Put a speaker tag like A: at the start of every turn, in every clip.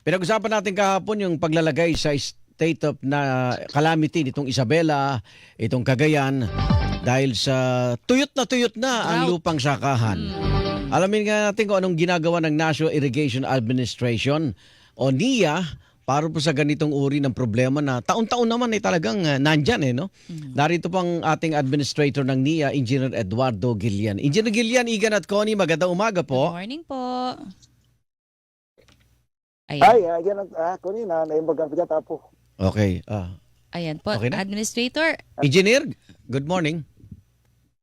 A: Pinag-usapan natin kahapon yung paglalagay sa state of na calamity nitong Isabela, itong Cagayan, dahil sa tuyot na ang
B: Drought.
A: lupang sakahan. Alamin nga natin kung anong ginagawa ng National Irrigation Administration o NIA para po sa ganitong uri ng problema na taon-taon naman talagang nandyan no? Narito pang ating administrator ng NIA, Engineer Eduardo Guillan. Engineer Guillan, Igan at Connie, magandang umaga po.
B: Good morning po.
C: Ay,
B: Ayan,
C: yan ang kunina, naimbagang pigata po.
A: Okay.
B: ayan po.
A: Okay na?
B: Administrator.
A: Engineer, good morning.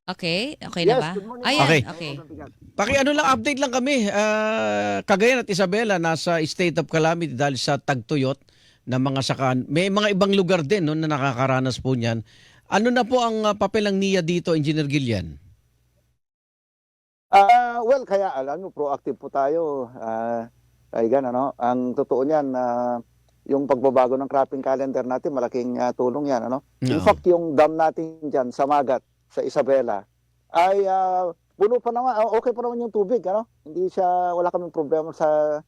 B: Okay, okay na
C: Yes,
B: ba?
C: good morning.
B: Ayan,
A: Okay.
B: okay.
A: Update lang kami. Cagayan at Isabela nasa state of calamity dahil sa tagtuyot ng mga sakaan. May mga ibang lugar din no, na nakakaranas po niyan. Ano na po ang papel ng NIA dito, Engineer Guillan?
C: Well, kaya alam mo, proactive po tayo. Kaigan, ang totoo niyan, yung pagbabago ng cropping calendar natin, malaking tulong yan. In
A: Oo.
C: fact, yung dam natin dyan sa Magat, sa Isabela, ay puno pa naman, okay pa naman yung tubig. Hindi siya, wala kaming problema sa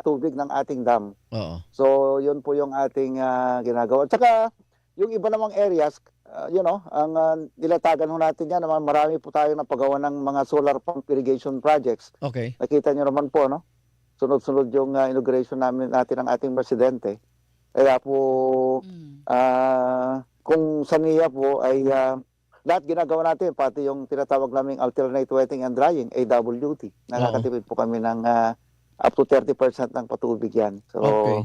C: tubig ng ating dam.
A: Oo.
C: So, yun po yung ating ginagawa. Tsaka, yung iba namang areas, ang nilatagan ho natin yan, naman marami po tayo na paggawa ng mga solar pump irrigation projects.
A: Okay.
C: Nakita nyo naman po, sunod-sunod yung inauguration natin ng ating presidente. Kaya po, kung sa NIA po ay lahat ginagawa natin, pati yung tinatawag naming alternate wetting and drying, AWT. Nakakatipid po kami ng up to 30% ng patubig yan. So,
A: Okay.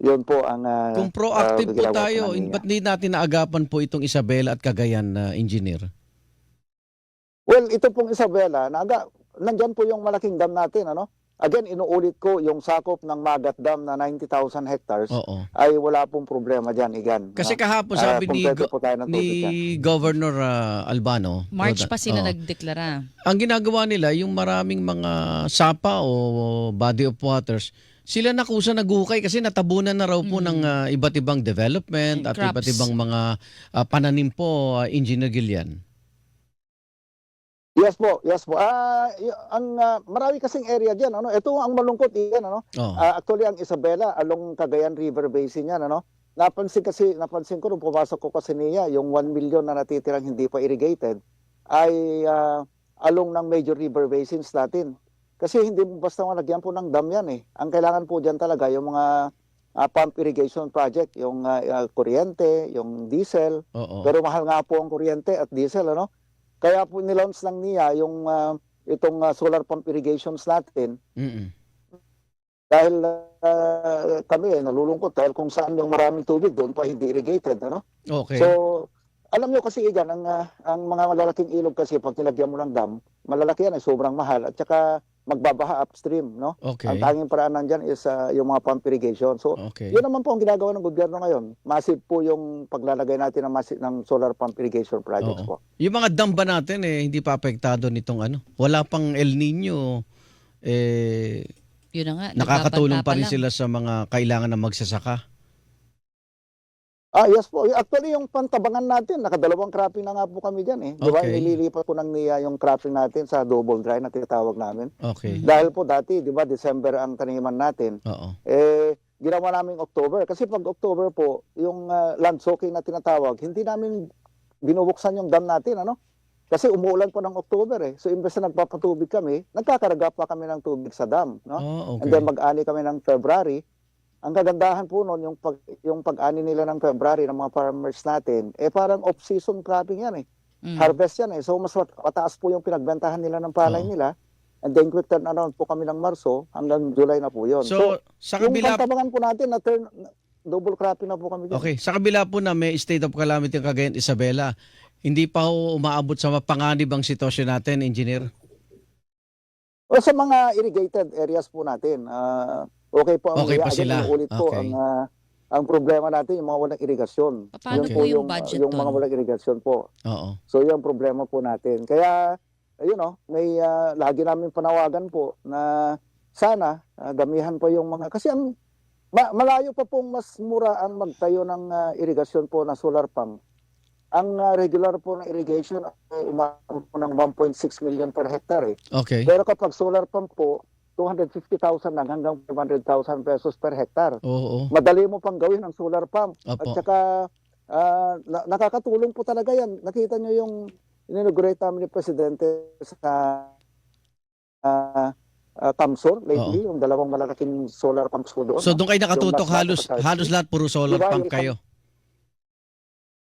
C: yun po ang
A: Kung proactive po
C: ginagawa
A: tayo,
C: ng NIA.
A: ba't di natin naagapan po itong Isabela at Cagayan, Engineer?
C: Well, ito pong Isabela, nandyan po yung malaking dam natin, Again, inuulit ko yung sakop ng Magat Dam na 90,000 hectares
A: Oo.
C: ay wala pong problema dyan, Igan.
A: Kasi kahapon sabi
C: Kompleto po tayo ng tubig yan.
A: ni Governor Albano,
B: March pa sila
A: Oo.
B: nagdeklara.
A: ang ginagawa nila, yung maraming mga sapa o body of waters, sila nakusa nagukay kasi natabunan na raw po ng iba't ibang development at
B: Crops.
A: iba't ibang mga pananim po, Engineer Guillan.
C: Yes po, yes po. Marami kasing area diyan, Ito ang malungkot diyan,
A: Oo.
C: Actually ang Isabela along Cagayan River Basin yan, Napansin ko nung pumasok ko kasi niya, yung 1 million na natitirang hindi pa irrigated ay along ng major river basins natin. Kasi hindi mo basta malagyan po ng dam yan eh. Ang kailangan po diyan talaga yung mga pump irrigation project, yung kuryente, yung diesel.
A: Oo.
C: Pero mahal nga po ang kuryente at diesel, Kaya po nilaunch ng NIA yung itong solar pump irrigations natin
A: Mm-mm.
C: dahil kami nalulungkot dahil kung saan yung maraming tubig doon pa hindi irrigated,
A: Okay.
C: So, alam nyo kasi Igan, ang mga malalaking ilog kasi pag nilagyan mo ng dam, malalaki yan ay sobrang mahal at saka magbabaha upstream,
A: Okay.
C: Ang tanging paraan nandyan is yung mga pump irrigation. So,
A: Okay.
C: yun naman po ang ginagawa ng gobyerno ngayon. Massive po yung paglalagay natin ng solar pump irrigation projects
A: Oo.
C: po.
A: Yung mga dam ba natin hindi pa apektado nitong wala pang El Nino,
B: Yun na nga.
A: nakakatulong pa rin
B: nagbabanta
A: sila sa mga kailangan ng magsasaka.
C: Yes po. Actually, yung pantabangan natin, nakadalawang cropping na nga po kami dyan eh. Di ba?
A: Okay.
C: Nililipat po ng NIA yung cropping natin sa double dry na tinatawag namin.
A: Okay.
C: Dahil po dati, di ba, December ang taniman natin.
A: Oo.
C: Ginawa namin October. Kasi pag October po, yung land soaking na tinatawag, hindi namin binubuksan yung dam natin, Kasi umuulan po ng October eh. So, imbes na nagpapatubig kami, nagkakarga pa kami ng tubig sa dam,
A: Oh,
C: And
A: okay.
C: then mag-ani kami ng February. Ang kagandahan po noon, yung pag-ani nila ng February ng mga farmers natin, parang off-season cropping yan eh. Harvest yan eh. So mas mataas po yung pinagbentahan nila ng palay
A: Oo.
C: nila. And then quick turn around po kami ng Marso hanggang July na po yun.
A: So, sa
C: yung
A: kabila
C: pantabangan po natin, double cropping na po kami dyan.
A: Okay, sa kabila po na may state of calamity ang Cagayan at Isabela, hindi pa ho umaabot sa mapanganib ang sitwasyon natin, Engineer?
C: O sa mga irrigated areas po natin, okay po ang
A: Okay pa
C: again,
A: sila.
C: inuulit po
A: Okay.
C: ang problema natin yung mga walang irigasyon.
B: Paano
A: Okay.
B: po yung budget
C: yung mga
B: doon?
C: walang irigasyon po.
A: Oo.
C: So yung problema po natin. Kaya may lagi namin panawagan po na sana damihan pa yung mga kasi ang malayo pa pong mas mura ang magtayo ng irigasyon po na solar pump. Ang regular po na irrigation ay umabot po ng 1.6 million per hectare.
A: Okay.
C: Pero kapag solar pump po, 250,000 lang hanggang 500,000 pesos per hektar.
A: Oo.
C: Madali mo pang gawin ang solar pump. At
A: Opo.
C: saka nakakatulong po talaga yan. Nakita nyo yung inaugurate namin ni Presidente sa Kamsur lately, yung dalawang malalaking solar pumps po doon.
A: So doon kayo nakatutok,
C: Yung
A: halos lahat puro solar
C: Diba,
A: pump
C: yung-
A: kayo.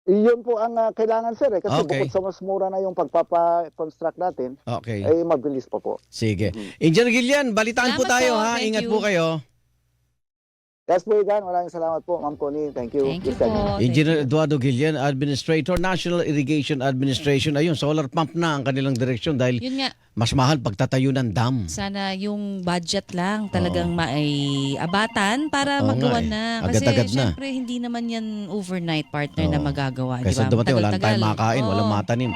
C: Iyon po ang kailangan, sir. Kasi
A: Okay.
C: bukod sa mas mura na yung pagpapa-construct natin,
A: Okay.
C: ay mabilis pa po.
A: Sige.
C: Mhm.
A: Engineer Gillian, balitaan po
B: Salamat
A: tayo
B: po.
A: ha.
B: Thank
A: Ingat
B: you.
A: po kayo.
C: Yes po, Igan. Maraming salamat po, Ma'am Connie. Thank you.
B: Thank you
C: Good
B: po.
A: Engineer Eduardo Gillian, Administrator, National Irrigation Administration. Ayun, solar pump na ang kanilang direksyon dahil
B: Yun nga,
A: mas mahal pagtatayo ng dam.
B: sana yung budget lang talagang maiabatan para
A: Oo nga
B: magawa
A: eh.
B: na. Kasi
A: Agad-agad na.
B: syempre hindi naman yan overnight partner na
A: Oo.
B: magagawa.
A: Kaysa
B: Diba?
A: dumating, wala
B: Matagal-tagal.
A: tayong makain, walang
B: Oo.
A: matanim.